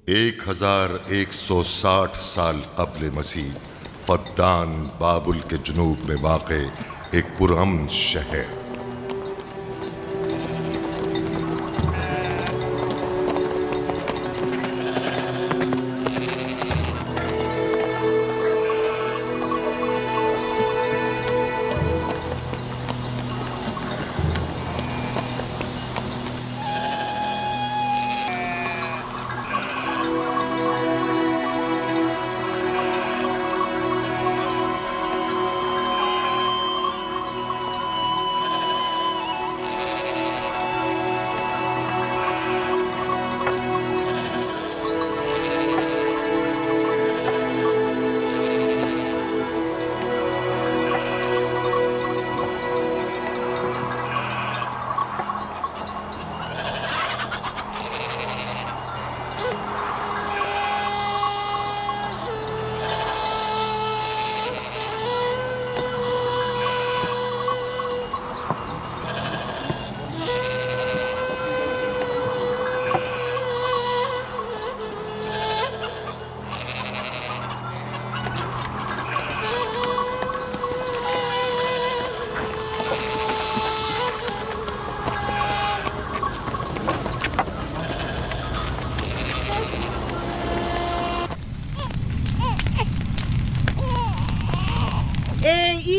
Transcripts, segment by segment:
1160 سال قبل مسیح فدان بابل کے جنوب میں واقع ایک پرامن شہر۔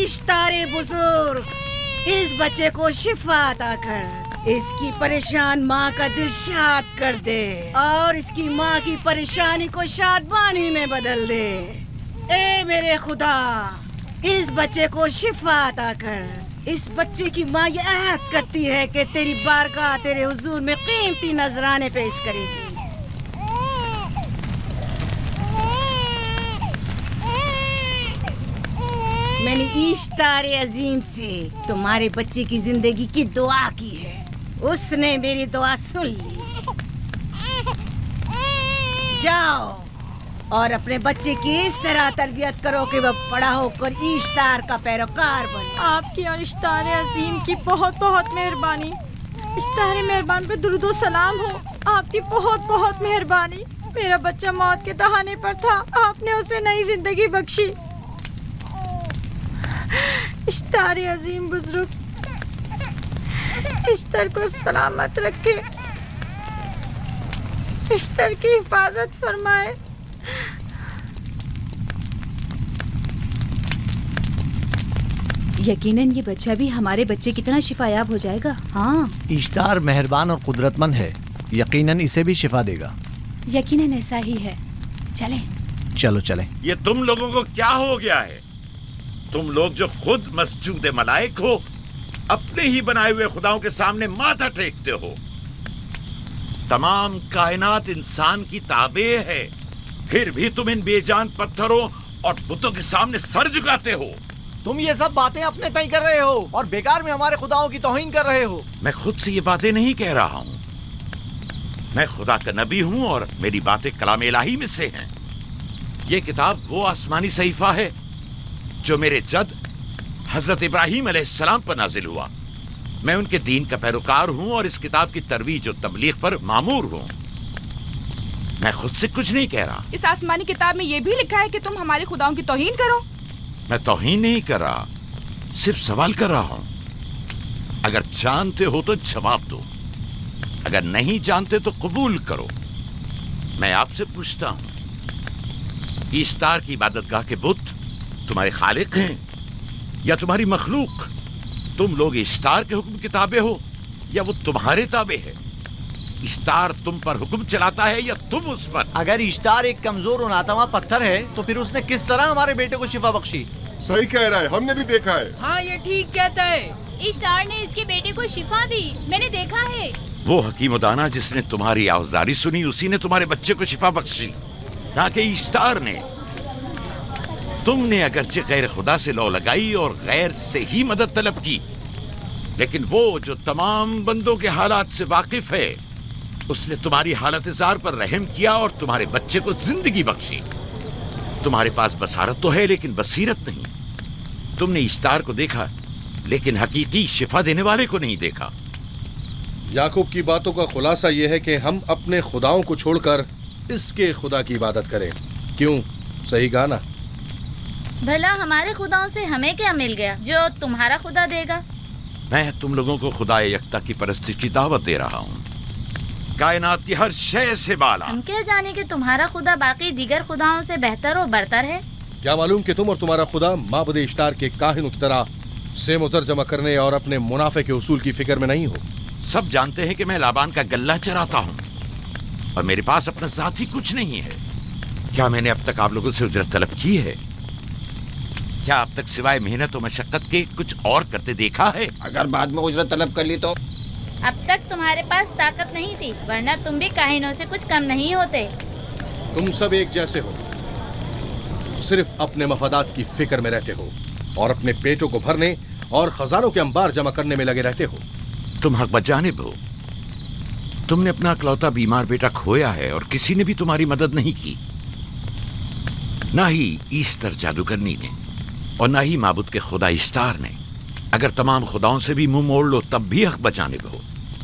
اشتار بزرگ، اس بچے کو شفا عطا کر، اس کی پریشان ماں کا دل شاد کر دے اور اس کی ماں کی پریشانی کو شادمانی میں بدل دے۔ اے میرے خدا، اس بچے کو شفا عطا کر۔ اس بچے کی ماں یہ عہد کرتی ہے کہ تیری بارگاہ تیرے حضور میں قیمتی نذرانے پیش کرے گی۔ میں نے اشتار عظیم سے تمہارے بچے کی زندگی کی دعا کی ہے، اس نے میری دعا سن لی۔ جاؤ اور اپنے بچے کی اس طرح تربیت کرو کہ وہ بڑا ہو کر اشتار کا پیروکار بنے۔ آپ کی اور اشتار عظیم کی بہت بہت مہربانی۔ اشتار مہربان پہ درود و سلام ہو، آپ کی بہت بہت مہربانی۔ میرا بچہ موت کے دہانے پر تھا، آپ نے اسے نئی زندگی بخشی۔ اشتار عظیم بزرگ اشتر کو سلامت رکھے، اشتر کی حفاظت فرمائے۔ یقیناً یہ بچہ بھی ہمارے بچے کی طرح شفا یاب ہو جائے گا۔ ہاں، اشتار مہربان اور قدرت مند ہے، یقیناً اسے بھی شفا دے گا۔ یقیناً ایسا ہی ہے۔ چلیں چلو چلیں۔ یہ تم لوگوں کو کیا ہو گیا ہے؟ تم لوگ جو خود مسجود ملائک ہو، اپنے ہی بنائے ہوئے خداؤں کے سامنے ماتھا ٹیکتے ہو۔ تمام کائنات انسان کی تابع ہے، پھر بھی تم ان بے جان پتھروں اور بتوں کے سامنے سر جھکاتے ہو۔ تم یہ سب باتیں اپنے تئیں کر رہے ہو اور بیکار میں ہمارے خداؤں کی توہین کر رہے ہو۔ میں خود سے یہ باتیں نہیں کہہ رہا ہوں، میں خدا کا نبی ہوں اور میری باتیں کلام الہی میں سے ہیں۔ یہ کتاب وہ آسمانی صحیفہ ہے جو میرے جد حضرت ابراہیم علیہ السلام پر نازل ہوا۔ میں ان کے دین کا پیروکار ہوں اور اس کتاب کی ترویج و تبلیغ پر مامور ہوں۔ میں خود سے کچھ نہیں کہہ رہا۔ اس آسمانی کتاب میں یہ بھی لکھا ہے کہ تم ہمارے خداؤں کی توہین کرو۔ میں توہین نہیں کر رہا، صرف سوال کر رہا ہوں۔ اگر جانتے ہو تو جواب دو، اگر نہیں جانتے تو قبول کرو۔ میں آپ سے پوچھتا ہوں، اشتار کی عبادت گاہ کے بت تمہارے خالق ہیں یا تمہاری مخلوق؟ تم لوگ اشتار کے حکم کے تابع ہو یا وہ تمہارے تابع ہے؟ اشتار تم پر حکم چلاتا ہے یا تم اس پر؟ اگر اشتار ایک کمزور اور ناتواں پتھر ہے تو پھر اس نے کس طرح ہمارے بیٹے کو شفا بخشی؟ صحیح کہہ رہا ہے، ہم نے بھی دیکھا ہے۔ ہاں، یہ ٹھیک کہتا ہے۔ اشتار نے اس کے بیٹے کو شفا دی، میں نے دیکھا ہے۔ وہ حکیم و دانا جس نے تمہاری آوزاری سنی، اسی نے تمہارے بچے کو شفا بخشی، نہ کہ اشتار نے۔ تم نے اگرچہ غیر خدا سے لو لگائی اور غیر سے ہی مدد طلب کی، لیکن وہ جو تمام بندوں کے حالات سے واقف ہے، اس نے تمہاری حالت زار پر رحم کیا اور تمہارے بچے کو زندگی بخشی۔ تمہارے پاس بصارت تو ہے لیکن بصیرت نہیں۔ تم نے اشتار کو دیکھا لیکن حقیقی شفا دینے والے کو نہیں دیکھا۔ یعقوب کی باتوں کا خلاصہ یہ ہے کہ ہم اپنے خداؤں کو چھوڑ کر इसके खुदा की इबादत करें। क्यों? सही कहा ना? भला हमारे खुदाओं से हमें क्या मिल गया जो तुम्हारा खुदा देगा? मैं तुम लोगों को खुदा यकता की परस्ती की दावत दे रहा हूँ, कायनात की हर शय से बाला। हम क्या जाने कि तुम्हारा खुदा बाकी दीगर खुदाओं से बेहतर और बरतर है? क्या मालूम कि तुम और तुम्हारा खुदा माबुद इश्तार के काहिनों की तरह सेम और जमा करने और अपने मुनाफे के उसूल की फिक्र में नहीं हो। सब जानते हैं कि मैं लाबान का गल्ला चराता हूँ और मेरे पास अपना ज़ाती कुछ नहीं है। क्या मैंने अब तक आप लोगों से उजरत तलब की है? क्या अब तक सिवाय मेहनत और मशक्कत के कुछ और करते देखा है? अगर बाद में उजरत तलब कर ली तो? अब तक तुम्हारे पास ताकत नहीं थी, वरना तुम भी काहिनों से कुछ कम नहीं होते। तुम सब एक जैसे हो, सिर्फ अपने मफादात की फिक्र में रहते हो और अपने पेटों को भरने और खजानों के अंबार जमा करने में लगे रहते हो। तुम हक बजानिब हो। तुमने अपना इकलौता बीमार बेटा खोया है और किसी ने भी तुम्हारी मदद नहीं की, ना ही ईस्टर जादूगरनी ने और ना ही माबुद के खुदा इश्तार ने। अगर तमाम खुदाओं से भी मुंह मोड़ लो तब भी हक बजानिब हो।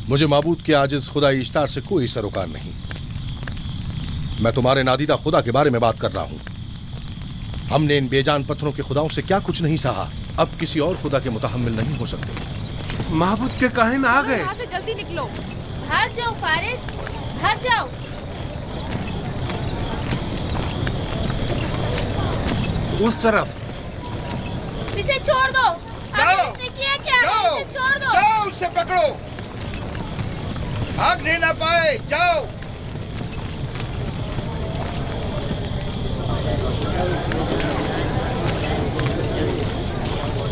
मुझे माबूद के आजिज खुदा इश्तार से कोई सरोकार नहीं। मैं तुम्हारे नादीदा खुदा के बारे में बात कर रहा हूँ। हमने इन बेजान पत्थरों के खुदाओं से क्या कुछ नहीं सहा, अब किसी और खुदा के मुतहम्मिल नहीं हो सकते। माबूद के काहिन आ गए। यहाँ से जल्दी निकलो। भाग जाओ फारिस, भाग जाओ। उस तरफ इसे छोड़ दो। आखिर इसने किया क्या है? इसे छोड़ दो। जाओ, उसे पकड़ो, भागने ना पाए। जाओ।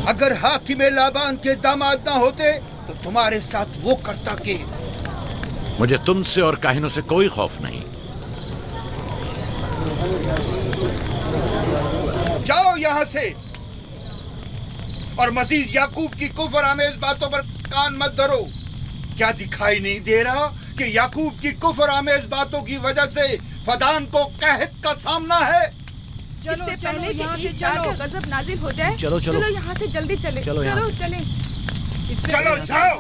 अगर हाकिम लाबान के दामाद ना होते तो तुम्हारे साथ वो करता के। मुझे तुमसे और काहिनों से कोई खौफ नहीं। जाओ यहाँ से और मजीद याकूब की कुफर आमेज बातों पर कान मत धरो। क्या दिखाई नहीं दे रहा कि याकूब की कुफर आमेज बातों की वजह से फदान को कहत का सामना है? चलो, इससे पहले कि ईस्टर का गजब नाजिल हो जाए, चलो, चलो। चलो यहाँ से जल्दी चले। चलो यहाँ से। चले। चलो, जाओ।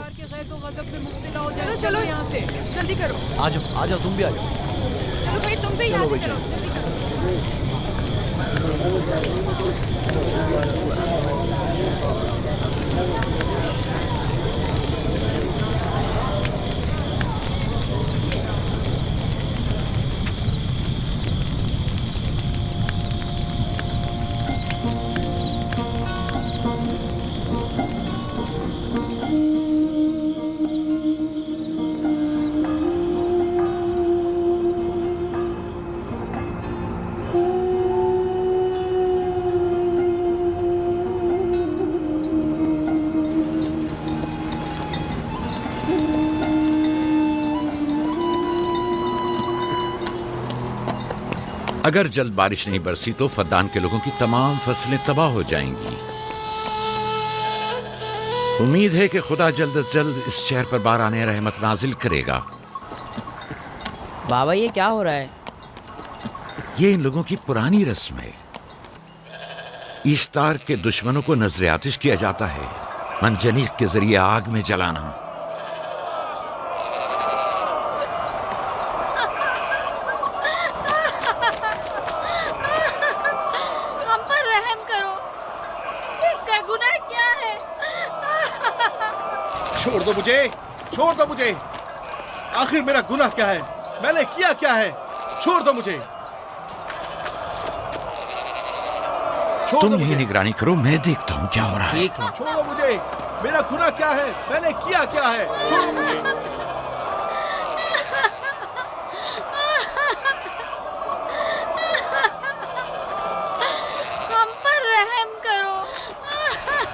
चलो चलो यहाँ से जल्दी करो। आ जाओ, तुम भी आ जाओ। चलो भाई, तुम भी यहाँ से चलो, जल्दी करो। अगर जल्द बारिश नहीं बरसी तो फद्दान के लोगों की तमाम फसलें तबाह हो जाएंगी। उम्मीद है कि खुदा जल्द से जल्द इस शहर पर बाराने रहमत नाजिल करेगा। बाबा, ये क्या हो रहा है? ये इन लोगों की पुरानी रस्म है। ईस्तार के दुश्मनों को नजर आतिश किया जाता है, मंजनीक के जरिए आग में जलाना। छोड़ दो मुझे। आखिर मेरा गुनाह क्या है? मैंने किया क्या है? छोड़ दो मुझे। तुम ही निगरानी करो, मैं देखता हूँ क्या हो रहा है। ठीक है। छोड़ो मुझे। मेरा गुनाह क्या है? मैंने किया क्या है? छोड़ो मुझे। हम पर रहम करो।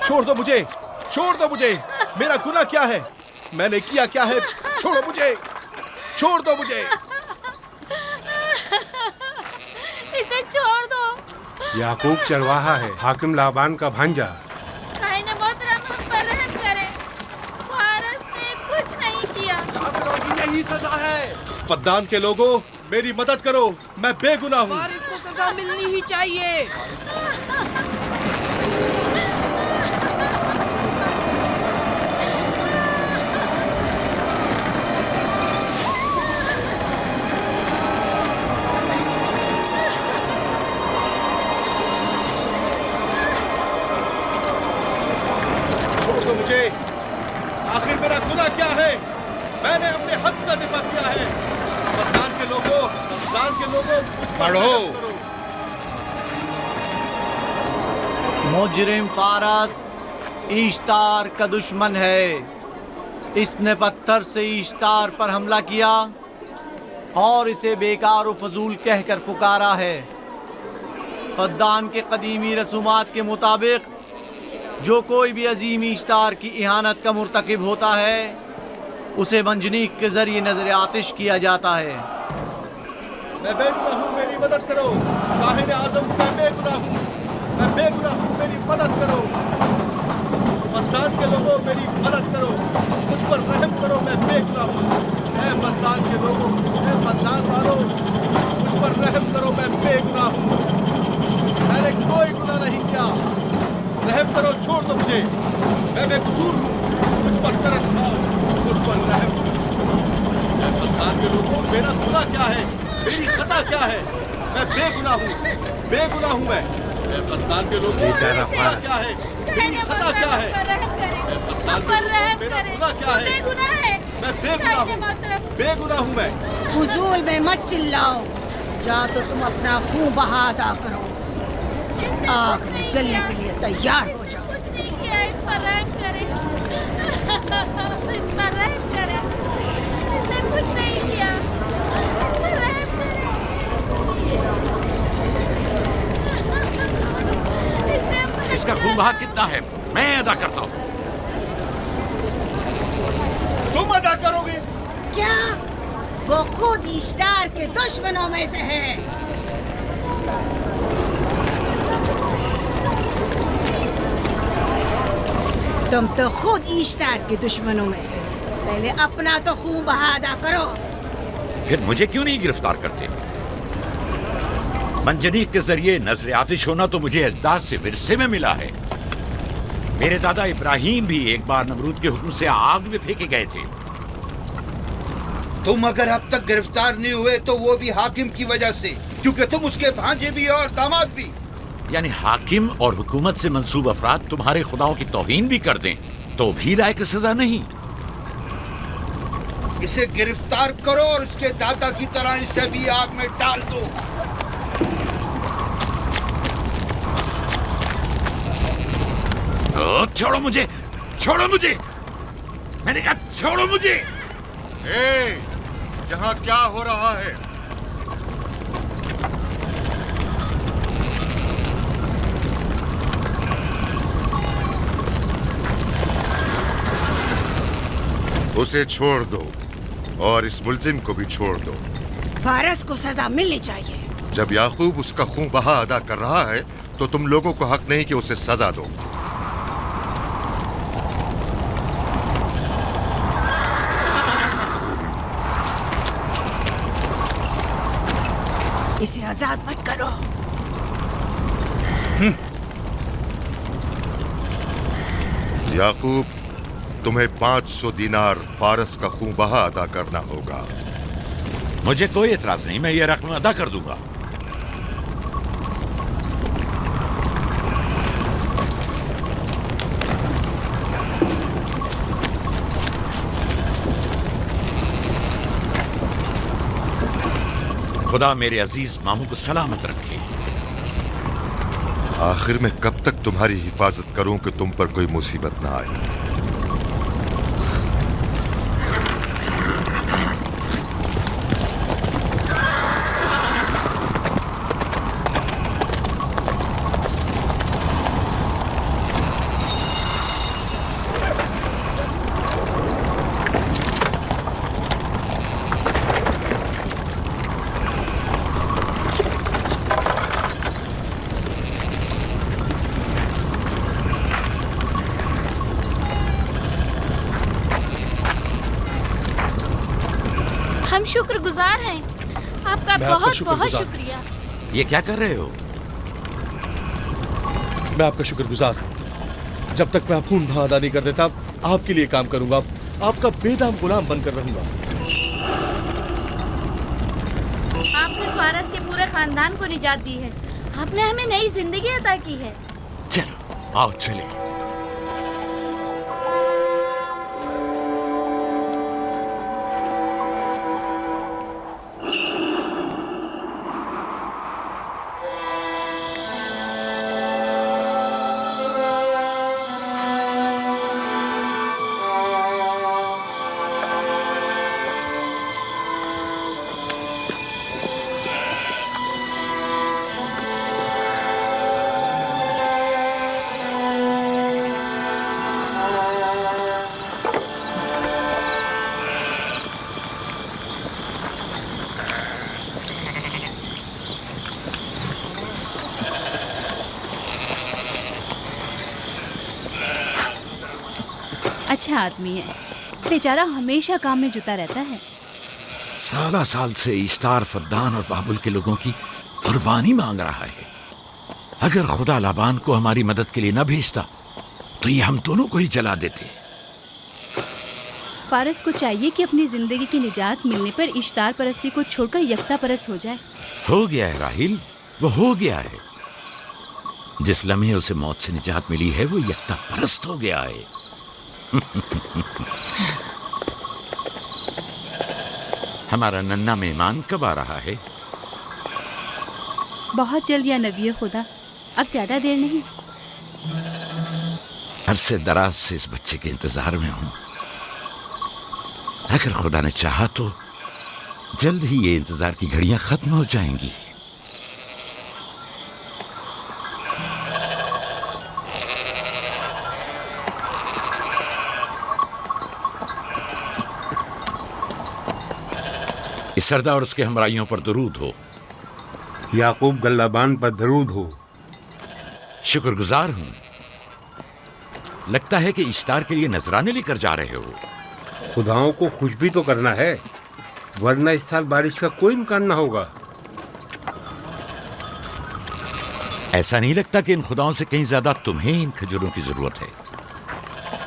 छोड़ दो मुझे। छोड़ दो मुझे। मेरा गुनाह क्या है? मैंने किया क्या है? छोड़ो मुझे। छोड़ दो मुझे। इसे छोड़ दो। याकूब चरवाहा है, हाकिम लाबान का भांजा। काहिन मोहतरम, हम पर रहम करें। फारस ने कुछ नहीं किया। यही सजा है। फद्दान के लोगों, मेरी मदद करो, मैं बेगुनाह हूँ। फारिस को सजा मिलनी ही चाहिए। लोगों मुझ पर पढ़ो। रहम करो। मुजरिम फारस ईश्तार का दुश्मन है। इसने पत्थर से ईश्तार पर हमला किया और इसे बेकार व फजूल कहकर पुकारा है। फद्दान के कदीमी रसूमात के मुताबिक जो कोई भी अजीम ईश्तार की इहानत का मुर्तकिब होता है उसे मंजनीक के जरिए नजर आतिश किया जाता है। मैं बेगुनाह हूँ, मेरी मदद करो। काहिन आजम, मैं बेगुनाह हूँ, मैं बेगुनाह हूँ, मेरी मदद करो। फद्दान के लोगों, मेरी मदद करो, मुझ पर रहम करो, मैं बेगुनाह हूँ। ऐ फद्दान के लोगों, ऐ फद्दान वालों, मुझ पर रहम करो, मैं बेगुनाह हूँ। मैंने कोई गुनाह नहीं किया, रहम करो, छोड़ दो मुझे, मैं बेकसूर हूँ, मुझ पर तरस खाओ, मुझ पर रहम करो। ऐ फद्दान के लोगों, मेरा गुनाह क्या है, मेरी खता क्या है? मैं बेगुनाह हूँ, बेगुनाह हूँ मैं। ऐ फद्दान के लोगों, मेरा गुनाह क्या है, मेरी खता क्या है? ऐ फद्दान के लोगों, मेरा गुनाह क्या है? मैं बेगुनाह हूँ, बेगुनाह हूँ मैं। फजूल में मत चिल्लाओ, या तो तुम अपना खून बहा अदा करो, आग में जलने के लिए तैयार हो जाओ। कुछ नहीं किया, इस पर रहम करें। इस पर रहम करें। इसने कुछ नहीं किया, इस पर रहम करें। इसका खून बहा कितना है मैं अदा करता हूँ। तुम अदा करोगे? क्या? वो खुद इश्तार के दुश्मनों में से है। तुम तो खुद इश्तार के दुश्मनों में से हो। पहले अपना तो खून बहा अदा करो। फिर मुझे क्यों नहीं गिरफ्तार करते? मंजनीक के जरिए नजर आतिश होना तो मुझे अजदाद से विरसे में मिला है। मेरे दादा इब्राहिम भी एक बार नमरूद के हुक्म से आग में फेंके गए थे। तुम अगर अब तक गिरफ्तार नहीं हुए तो वो भी हाकिम की वजह से, क्योंकि तुम उसके भांजे भी और दामाद भी। यानी हाकिम और हुकूमत से मंसूब अफराद तुम्हारे खुदाओं की तौहीन भी कर दें तो भी लायक सजा नहीं। इसे गिरफ्तार करो और उसके दादा की तरह इसे भी आग में डाल दो। छोड़ो मुझे, छोड़ो मुझे, मैंने कहा छोड़ो मुझे। यहाँ क्या हो रहा है? उसे छोड़ दो और इस मुल्जिम को भी छोड़ दो। फारस को सजा मिलनी चाहिए। जब याकूब उसका खून बहा अदा कर रहा है तो तुम लोगों को हक नहीं कि उसे सजा दो। इसे आजाद मत करो। याकूब, तुम्हें 500 दीनार फारस का खून बहा अदा करना होगा। मुझे कोई एतराज नहीं, मैं ये रकम अदा कर दूंगा। खुदा मेरे अजीज मामू को सलामत रखे। आखिर में कब तक तुम्हारी हिफाजत करूं कि तुम पर कोई मुसीबत ना आए? हम शुक्रगुजार हैं आपका, बहुत बहुत शुक्रिया। ये क्या कर रहे हो? मैं आपका शुक्रगुजार हूँ। जब तक मैं खून बहा अदा नहीं कर देता आपके लिए काम करूंगा, आपका बेदाम गुलाम बनकर रहूंगा। आपने फारस के पूरे खानदान को निजात दी है। आपने हमें नई जिंदगी अता की है। चलो आओ चले। اچھا آدمی ہے، بیچارہ ہمیشہ کام میں جتا رہتا ہے. سالہ سال سے اشتار فدان اور بابل کے لوگوں کی قربانی مانگ رہا ہے. اگر خدا لابان کو ہماری مدد کے لیے نہ بھیجتا تو یہ ہم دونوں کو ہی جلا دیتے. فارس کو چاہیے کہ اپنی زندگی کی نجات ملنے پر اشتار پرستی کو چھوڑ کر یکتا پرست ہو جائے. ہو گیا ہے راہیل، وہ ہو گیا ہے. جس لمحے اسے موت سے نجات ملی ہے وہ یکتا پرست ہو گیا ہے. ہمارا ننھا مہمان کب آ رہا ہے؟ بہت جلد یا نبی خدا، اب زیادہ دیر نہیں. عرصے دراز سے اس بچے کے انتظار میں ہوں. اگر خدا نے چاہا تو جلد ہی یہ انتظار کی گھڑیاں ختم ہو جائیں گی. اس سردار اور اس کے ہمراہیوں پر درود ہو. یعقوب گلابان پر درود ہو. شکر گزار ہوں. لگتا ہے کہ اشتار کے لیے نذرانے لے کر جا رہے ہو. خداؤں کو خوش بھی تو کرنا ہے، ورنہ اس سال بارش کا کوئی امکان نہ ہوگا. ایسا نہیں لگتا کہ ان خداؤں سے کہیں زیادہ تمہیں ان کھجوروں کی ضرورت ہے؟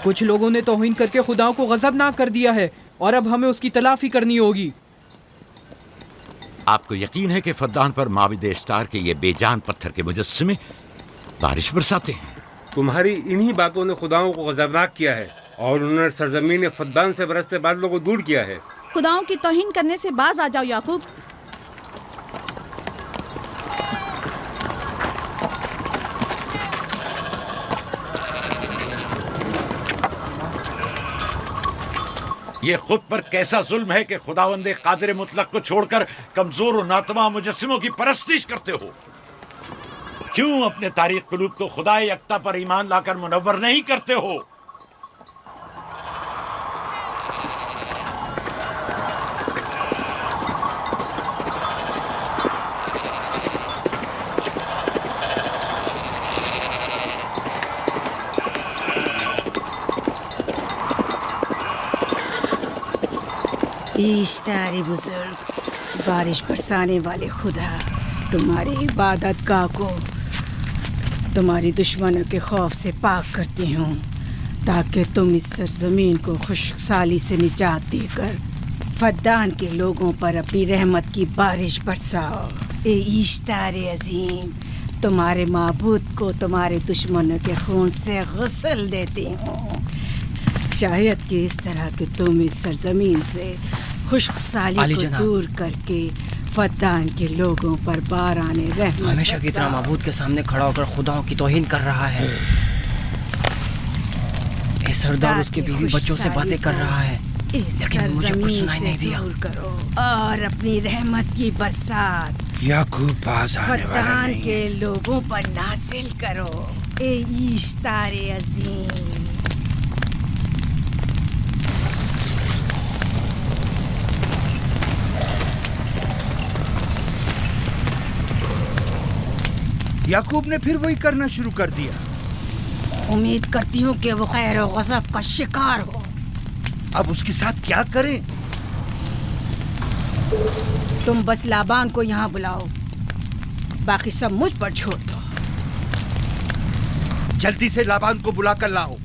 کچھ لوگوں نے توہین کر کے خداؤں کو غضبناک کر دیا ہے اور اب ہمیں اس کی تلافی کرنی ہوگی. آپ کو یقین ہے کہ فدان پر معبد اشتار کے یہ بے جان پتھر کے مجسمے بارش برساتے ہیں؟ تمہاری انہی باتوں نے خداؤں کو غضبناک کیا ہے اور انہوں نے سرزمین فدان سے برستے بادلوں کو دور کیا ہے. خداؤں کی توہین کرنے سے باز آ جاؤ یعقوب. یہ خود پر کیسا ظلم ہے کہ خداوند قادر مطلق کو چھوڑ کر کمزور و ناتواں مجسموں کی پرستش کرتے ہو. کیوں اپنے تاریخ قلوب کو خدا یکتا پر ایمان لا کر منور نہیں کرتے ہو؟ اشتار بزرگ، بارش برسانے والے خدا، تمہاری عبادت گاہ کو تمہاری دشمنوں کے خوف سے پاک کرتی ہوں تاکہ تم اس سرزمین کو خشک سالی سے نجات دے کر فدان کے لوگوں پر اپنی رحمت کی بارش برساؤ. اے اشتار عظیم، تمہارے معبود کو تمہارے دشمنوں کے خون سے غسل دیتی ہوں. شاید کہ اس طرح کہ تم اس سرزمین سے خشک سالی کو دور کر کے فدان کے لوگوں پر باران رحمت ہمیشہ کی طرح معبود کے سامنے کھڑا ہو کر خداؤں کی توہین کر رہا ہے. اے سردار اس کے بیوی بچوں سے باتیں کر رہا ہے لیکن مجھے کچھ سنائی نہیں دیا. کرو اور اپنی رحمت کی برسات یعقوب باز آنے والا فدان نہیں. کے لوگوں پر نازل کرو. اے اشتار عظیم، یعقوب نے پھر وہی کرنا شروع کر دیا. امید کرتی ہوں کہ وہ خیر و غضب کا شکار ہو. اب اس کے ساتھ کیا کریں؟ تم بس لابان کو یہاں بلاؤ، باقی سب مجھ پر چھوڑ دو. جلدی سے لابان کو بلا کر لاؤ.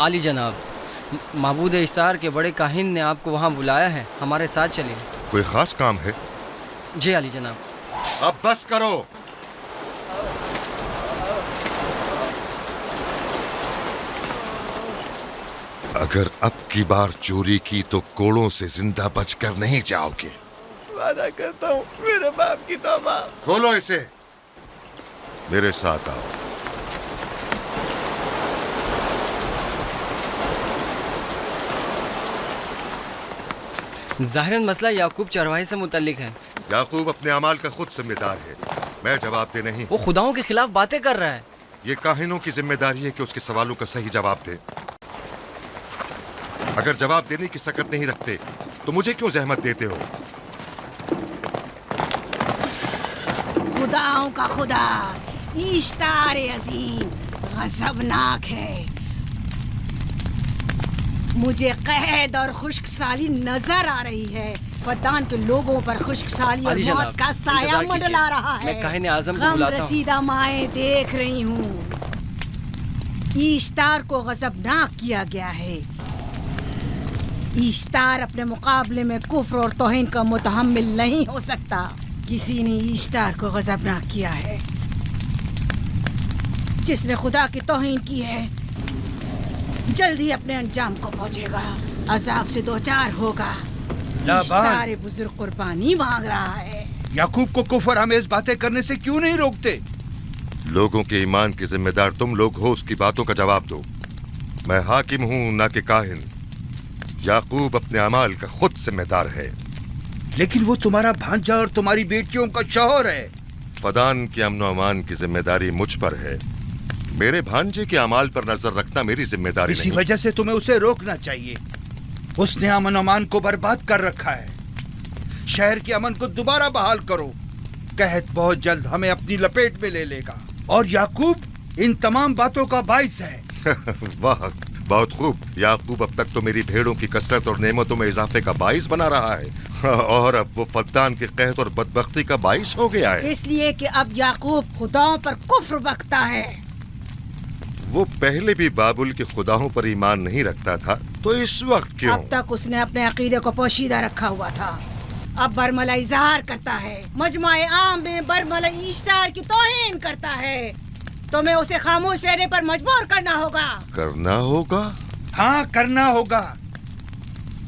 عالی جناب، معبود اشتار کے بڑے کاہن نے آپ کو وہاں بلایا ہے، ہمارے ساتھ چلیں. کوئی خاص کام ہے؟ جی عالی جناب. اب بس کرو. اگر اب کی بار چوری کی تو کوڑوں سے زندہ بچ کر نہیں جاؤ گے. وعدہ کرتا ہوں میرے باپ کی توبہ. کھولو اسے. मेरे साथ आओ। ज़ाहिरन मसला याकूब चरवाहे से मुतल्लिक है। याकूब अपने अमाल का खुद जिम्मेदार है, मैं जवाब दे नहीं। वो खुदाओं के खिलाफ बातें कर रहा है। ये काहिनों की जिम्मेदारी है कि उसके सवालों का सही जवाब दे। अगर जवाब देने की सकत नहीं रखते तो मुझे क्यों जहमत देते हो? खुदाओं का खुदा इश्तार अजीम गजबनाक है। मुझे कैद और खुश्क साली नजर आ रही है। फद्दान के लोगों पर खुश्क साली और मौत का साया मंडला रहा है। मैं काहिन आज़म को गम बुलाता हूँ। रसीदा माएँ देख रही हूँ। इश्तार को गजबनाक किया गया है। इश्तार अपने मुकाबले में कुफ्र और तौहीन का मुतहम्मिल नहीं हो सकता। किसी ने इश्तार को गजबनाक किया है। जिसने खुदा की तौहीन की है जल्द ही अपने अंजाम को पहुंचेगा, अजाब से दो चार होगा। इश्तार बुजुर्ग कुर्बानी मांग रहा है। याकूब को कुफर आमेज बातें करने से क्यों नहीं रोकते? लोगों के ईमान की जिम्मेदार तुम लोग हो, उसकी बातों का जवाब दो। मैं हाकिम हूँ ना कि काहिन। याकूब अपने अमाल का खुद जिम्मेदार है। लेकिन वो तुम्हारा भांजा और तुम्हारी बेटियों का शौहर है। फदान के अमन अमान की जिम्मेदारी मुझ पर है। मेरे भांजे के अमाल पर नजर रखना मेरी जिम्मेदारी इसी नहीं। वजह से तुम्हें उसे रोकना चाहिए। उसने अमन अमान को बर्बाद कर रखा है। शहर के अमन को दोबारा बहाल करो। कहत बहुत जल्द हमें अपनी लपेट में ले लेगा और याकूब इन तमाम बातों का बाइस है। वाह, बहुत खूब। याकूब अब तक तो मेरी भेड़ों की कसरत और नेमतों में इजाफे का बाइस बना रहा है और अब वो फद्दान के कहत और बदबख्ती का बाइस हो गया है। इसलिए कि अब याकूब खुदाओं पर कुफ्र बकता है। वो पहले भी बाबुल के खुदाओं पर ईमान नहीं रखता था, तो इस वक्त क्यों? अब तक उसने अपने अकीदे को पोशीदा रखा हुआ था, अब बरमला इजहार करता है। मजमाए आम में बरमला इश्तार की तौहीन करता है। तुम्हें उसे खामोश रहने पर मजबूर करना होगा। करना होगा? हाँ, करना होगा।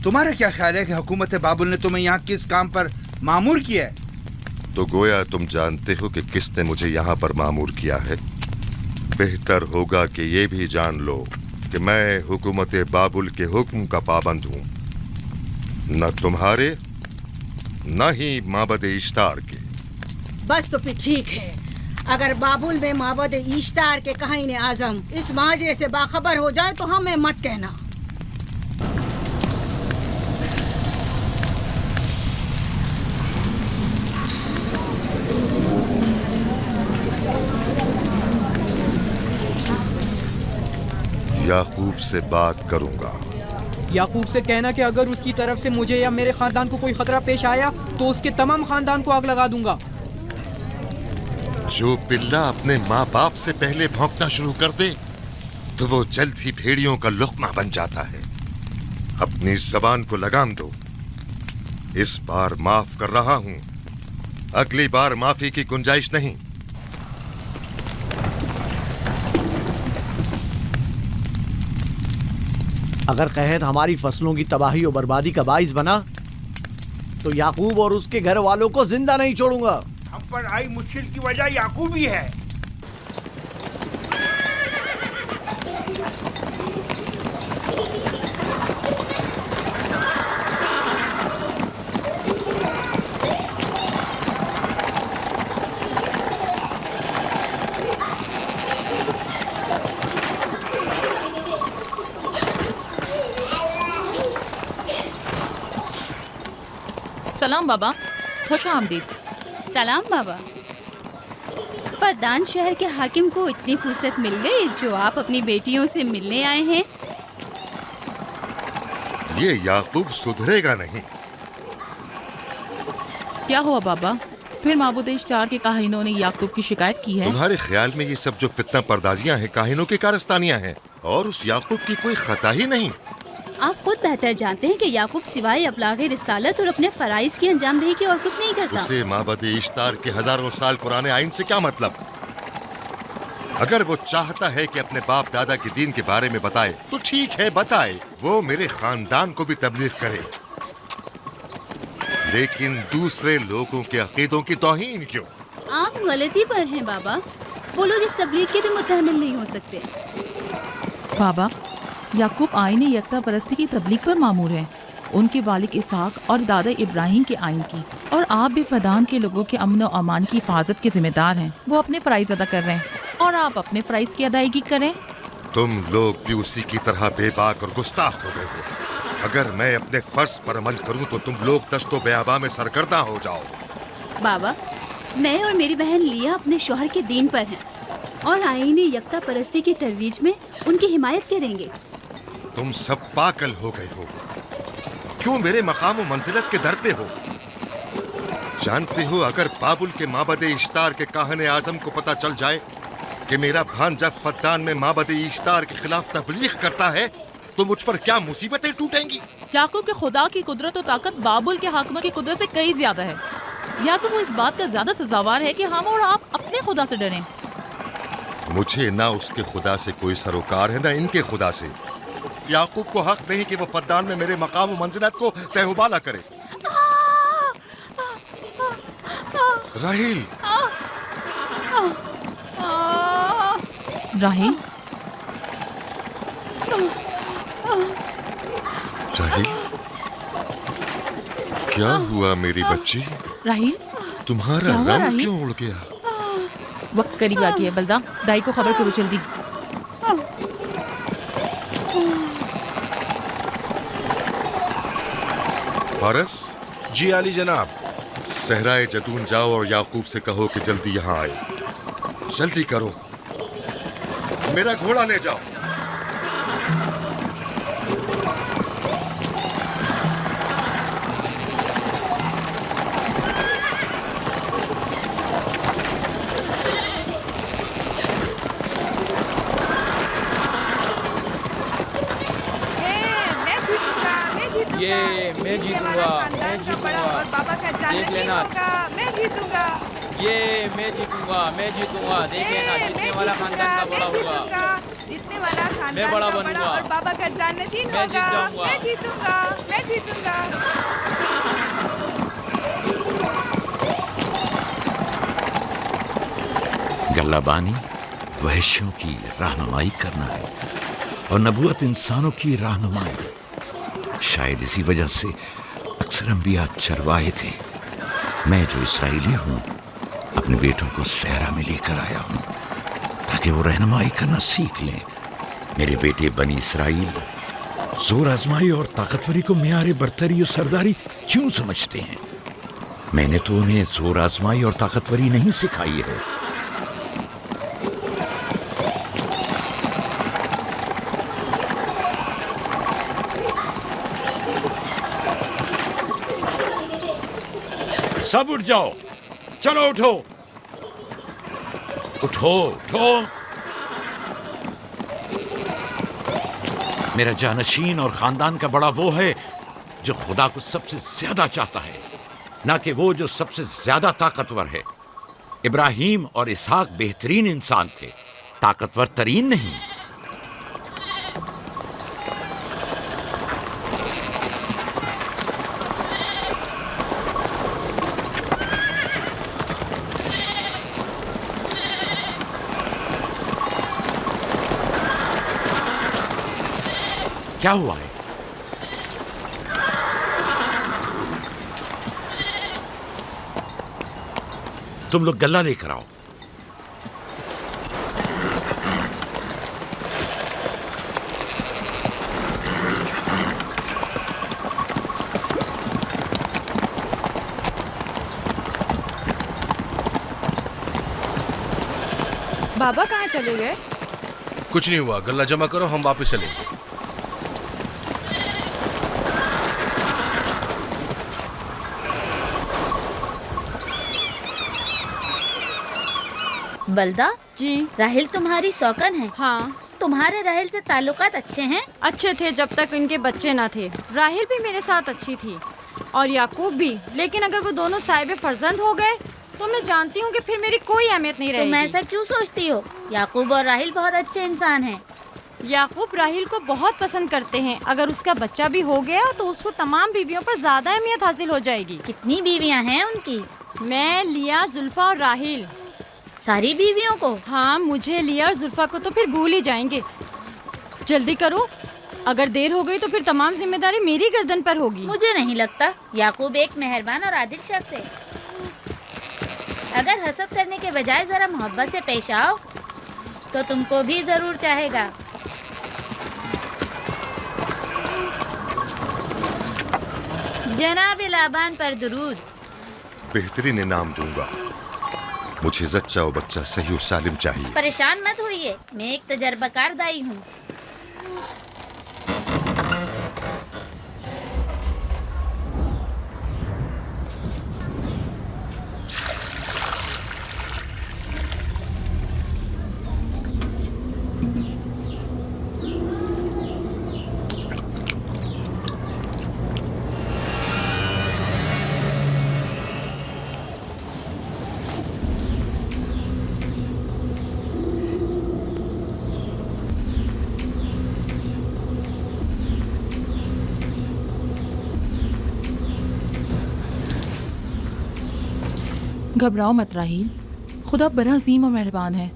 तुम्हारा क्या ख्याल है कि हुकूमत बाबुल ने तुम्हें यहाँ किस काम पर मामूर किया है? तो गोया तुम जानते हो कि किसने मुझे यहाँ पर मामूर किया है। बेहतर होगा कि ये भी जान लो कि मैं हुकूमत बाबुल के हुक्म का पाबंद हूँ, न तुम्हारे न ही माबद इश्तार के। बस तो फिर ठीक है। अगर बाबुल में माबद इश्तार के काहिन आजम इस माजरे से बाखबर हो जाए तो हमें मत कहना। याकूब से बात करूंगा। याकूब से कहना कि अगर उसकी तरफ से मुझे या मेरे खानदान को कोई खतरा पेश आया तो उसके तमाम खानदान को आग लगा दूंगा। जो पिल्ला अपने माँ बाप से पहले भौंकना शुरू कर दे तो वो जल्द ही भेड़ियों का लुक़मा बन जाता है। अपनी जबान को लगाम दो। इस बार माफ कर रहा हूँ, अगली बार माफी की गुंजाइश नहीं। अगर कहत हमारी फसलों की तबाही और बर्बादी का बाइस बना तो याकूब और उसके घर वालों को जिंदा नहीं छोड़ूंगा। हम पर आई मुश्किल की वजह याकूब ही है। सलाम बाबा, खुश आमदीद। सलाम बाबा। फद्दान शहर के हाकिम को इतनी फुर्सत मिल गई जो आप अपनी बेटियों से मिलने आए हैं। ये याकूब सुधरेगा नहीं। क्या हुआ बाबा? फिर माबूद इश्तार के काहिनों ने याकूब की शिकायत की है? तुम्हारे ख्याल में ये सब जो फितना पर्दाजियां हैं काहिनों की कारस्तानियां हैं और उस याकूब की कोई खता ही नहीं। आप खुद बेहतर जानते हैं कि याकूब सिवाय अबलागे रिसालत और अपने फराइज की अंजामदही की और कुछ नहीं करता। उसे माबद इश्तार के हजारों साल पुराने आइन से क्या मतलब? अगर वो चाहता है कि अपने बाप दादा के दीन के बारे में बताए तो ठीक है, बताए। वो मेरे खानदान को भी तबलीग करे, लेकिन दूसरे लोगों के अकीदों की तौहीन क्यों? आप गलती पर हैं बाबा। वो लोग इस तबलीग के भी मुतहम्मिल नहीं हो सकते। बाबा, याकूब आईन यकता परस्ती की तबलीग पर मामूर हैं, उनके वालिद इसहाक और दादा इब्राहिम के आइन की, और आप भी फदान के लोगों के अमन और अमान की हिफाजत के जिम्मेदार हैं। वो अपने फ़राइज़ अदा कर रहे हैं और आप अपने फ़राइज़ की अदायगी करें। तुम लोग भी उसी की तरह बेबाक और गुस्ताख हो गए हो। अगर मैं अपने फर्ज पर अमल करूं तो तुम लोग दश्तो बेआबा में सरगर्दा हो जाओ। बाबा, मैं और मेरी बहन लिया अपने शौहर के दीन पर हैं और आईन यकता परस्ती की तरवीज में उनकी हिमायत करेंगे। तुम सब पागल हो गए हो। क्यों मेरे मकाम और मंजिलत के दर पे हो? जानते हो, अगर बाबुल के माबद इश्तार के काहने आजम को पता चल जाए कि मेरा भांजा फद्दान में माबद इश्तार के खिलाफ तबलीग करता है तो मुझ पर क्या मुसीबतें टूटेंगी। याकूब के खुदा की कुदरत और ताकत बाबुल के हाकिम की कुदरत से कई ज्यादा है। या तो वो इस बात का ज्यादा सजावार है कि हम और आप अपने खुदा से डरें। मुझे ना उसके खुदा से कोई सरोकार है, ना इनके खुदा से। याकूब को हक नहीं कि वो फद्दान में मेरे मकाम और मंजिलत को तहबाला करे। राहिल, राहिल, राहिल, क्या हुआ मेरी बच्ची? राहिल, तुम्हारा रंग क्यों उड़ गया? वक्त करीब आ गया है बलदा, दाई को खबर करो जल्दी। फारस? जी आली जनाब। सहराए जदून जाओ और याकूब से कहो कि जल्दी यहाँ आए। जल्दी करो, मेरा घोड़ा ले जाओ। मैं जीतूंगा, मैं जीतूंगा, देख लेना। मैं जीतूंगा, मैं जीतूंगा, मैं जीतूंगा, देख लेना। जीतने वाला खानदान का बड़ा होगा, जीतने वाला खानदान मैं बड़ा का बनूंगा और बाबा का जाननशीन मैं होगा। जीत जाऊंगा। मैं जीतूंगा, मैं जीतूंगा। गल्लाबानी वहशियों की रहनुमाई करना है और नबूवत इंसानों की रहनुमाई। शायद इसी वजह से अक्सर अंबिया चरवाहे थे। मैं जो इसराइली हूँ अपने बेटों को सहरा में लेकर आया हूँ ताकि वो रहनुमाई करना सीख लें। मेरे बेटे बनी इसराइल जोर आजमाई और ताकतवरी को मियारे बरतरी और सरदारी क्यों समझते हैं? मैंने तो उन्हें जोर आजमाई और ताकतवरी नहीं सिखाई है। सब उठ जाओ, चलो उठो, उठो, उठो। मेरा जानशीन और खानदान का बड़ा वो है जो खुदा को सबसे ज्यादा चाहता है, ना कि वो जो सबसे ज्यादा ताकतवर है। इब्राहिम और इसहाक बेहतरीन इंसान थे, ताकतवर तरीन नहीं। क्या हुआ है? तुम लोग गल्ला लेकर आओ। बाबा कहाँ चले गए? कुछ नहीं हुआ, गल्ला जमा करो, हम वापस चलेंगे। बलदा जी, राहिल तुम्हारी सौकन है। हाँ, तुम्हारे राहिल से ताल्लुकात अच्छे हैं? अच्छे थे जब तक इनके बच्चे ना थे। राहिल भी मेरे साथ अच्छी थी और याकूब भी, लेकिन अगर वो दोनों साहिब फर्जंद हो गए तो मैं जानती हूँ कि फिर मेरी कोई अहमियत नहीं रहेगी। तुम ऐसा क्यों सोचती हो? याकूब और राहिल बहुत अच्छे इंसान हैं। याकूब राहिल को बहुत पसंद करते हैं। अगर उसका बच्चा भी हो गया तो उसको तमाम बीवियों पर ज्यादा अहमियत हासिल हो जाएगी। कितनी बीवियाँ हैं उनकी? मैं, लिया, जुल्फा और राहिल। सारी बीवियों को? हाँ, मुझे, लिया और जुल्फा को तो फिर भूल ही जाएंगे। जल्दी करो, अगर देर हो गई तो फिर तमाम जिम्मेदारी मेरी गर्दन पर होगी। मुझे नहीं लगता। याकूब एक मेहरबान और आदिल शख्स है। अगर हसद करने के बजाय जरा मोहब्बत से पेश आओ तो तुमको भी जरूर चाहेगा। जनाब लाबान पर दुरूद। बेहतरीन इनाम दूंगा। मुझे जच्चा और बच्चा सही और सालिम चाहिए। परेशान मत होइए, मैं एक तजर्बाकार दाई हूँ। घबराओ मत राहील, खुदा बड़ा अजीम और मेहरबान है।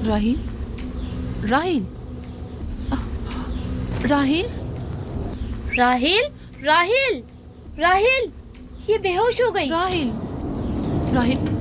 राहील, राहील, राहील, राहिल, राहिल, राहिल, ये बेहोश हो गई। राहील, राहील,